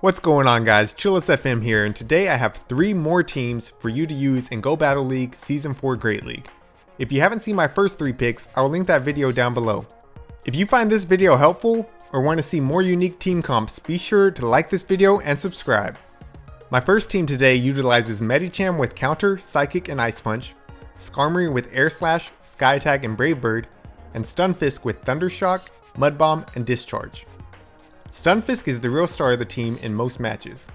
What's going on, guys? ChillisFM here, and today I have 3 more teams for you to use in Go Battle League Season 4 Great League. If you haven't seen my first 3 picks, I'll link that video down below. If you find this video helpful or want to see more unique team comps, be sure to like this video and subscribe. My first team today utilizes Medicham with Counter, Psychic, and Ice Punch, Skarmory with Air Slash, Sky Attack, and Brave Bird, and Stunfisk with Thunder Shock, Mud Bomb, and Discharge. Stunfisk is the real star of the team in most matches.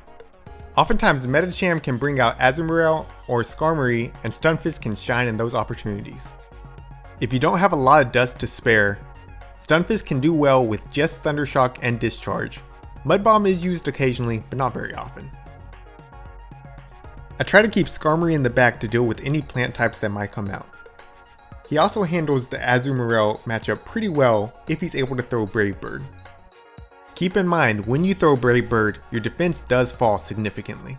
Oftentimes Medicham can bring out Azumarill or Skarmory, and Stunfisk can shine in those opportunities. If you don't have a lot of dust to spare, Stunfisk can do well with just Thunder Shock and Discharge. Mud Bomb is used occasionally, but not very often. I try to keep Skarmory in the back to deal with any plant types that might come out. He also handles the Azumarill matchup pretty well if he's able to throw Brave Bird. Keep in mind, when you throw Brave Bird, your defense does fall significantly.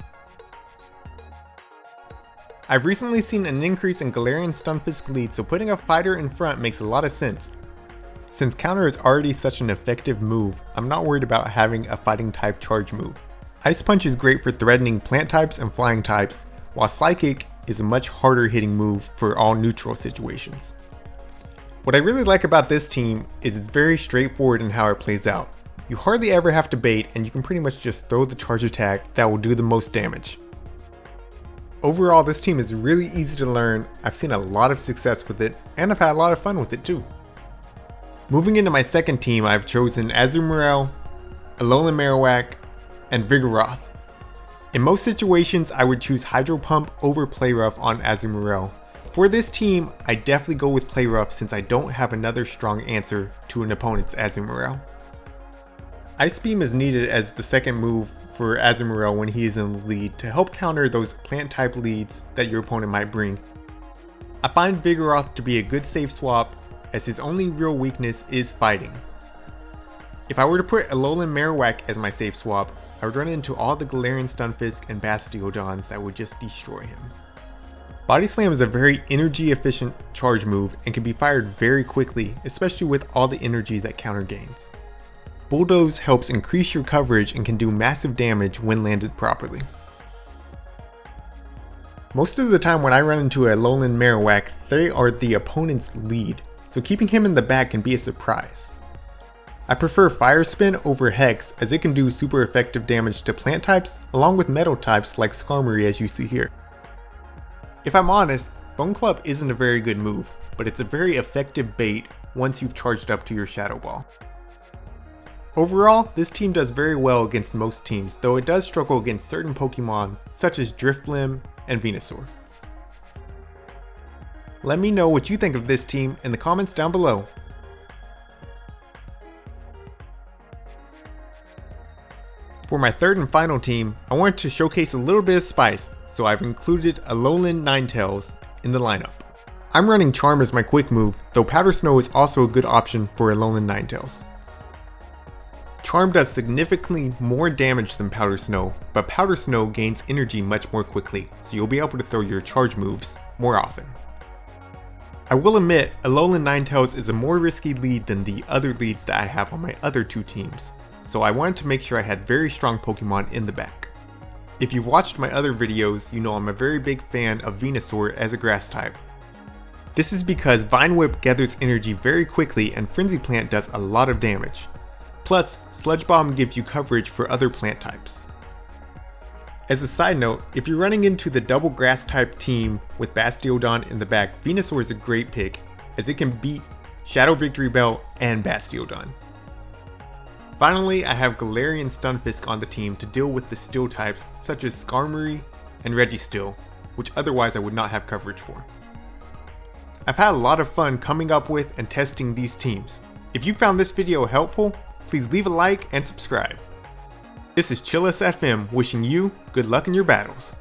I've recently seen an increase in Galarian Stunfisk lead, so putting a fighter in front makes a lot of sense. Since Counter is already such an effective move, I'm not worried about having a fighting type charge move. Ice Punch is great for threatening plant types and flying types, while Psychic is a much harder hitting move for all neutral situations. What I really like about this team is it's very straightforward in how it plays out. You hardly ever have to bait, and you can pretty much just throw the charge attack that will do the most damage. Overall, this team is really easy to learn. I've seen a lot of success with it, and I've had a lot of fun with it too. Moving into my second team, I've chosen Azumarill, Alolan Marowak, and Vigoroth. In most situations, I would choose Hydro Pump over Play Rough on Azumarill. For this team, I definitely go with Play Rough since I don't have another strong answer to an opponent's Azumarill. Ice Beam is needed as the second move for Azumarill when he is in the lead to help counter those plant type leads that your opponent might bring. I find Vigoroth to be a good safe swap as his only real weakness is fighting. If I were to put Alolan Marowak as my safe swap, I would run into all the Galarian Stunfisk and Bastiodons that would just destroy him. Body Slam is a very energy efficient charge move and can be fired very quickly, especially with all the energy that counter gains. Bulldoze helps increase your coverage and can do massive damage when landed properly. Most of the time when I run into a Alolan Marowak, they are the opponent's lead, so keeping him in the back can be a surprise. I prefer Fire Spin over Hex as it can do super effective damage to plant types along with metal types like Skarmory as you see here. If I'm honest, Bone Club isn't a very good move, but it's a very effective bait once you've charged up to your Shadow Ball. Overall, this team does very well against most teams, though it does struggle against certain Pokemon such as Drifblim and Venusaur. Let me know what you think of this team in the comments down below. For my third and final team, I wanted to showcase a little bit of spice, so I've included Alolan Ninetales in the lineup. I'm running Charm as my quick move, though Powder Snow is also a good option for Alolan Ninetales. Charm does significantly more damage than Powder Snow, but Powder Snow gains energy much more quickly, so you'll be able to throw your charge moves more often. I will admit, Alolan Ninetales is a more risky lead than the other leads that I have on my other 2 teams, so I wanted to make sure I had very strong Pokemon in the back. If you've watched my other videos, you know I'm a very big fan of Venusaur as a grass type. This is because Vine Whip gathers energy very quickly and Frenzy Plant does a lot of damage. Plus, Sludge Bomb gives you coverage for other plant types. As a side note, if you're running into the double grass type team with Bastiodon in the back, Venusaur is a great pick as it can beat Shadow Victory Bell and Bastiodon. Finally, I have Galarian Stunfisk on the team to deal with the steel types such as Skarmory and Registeel, which otherwise I would not have coverage for. I've had a lot of fun coming up with and testing these teams. If you found this video helpful, please leave a like and subscribe. This is ChillisFM wishing you good luck in your battles.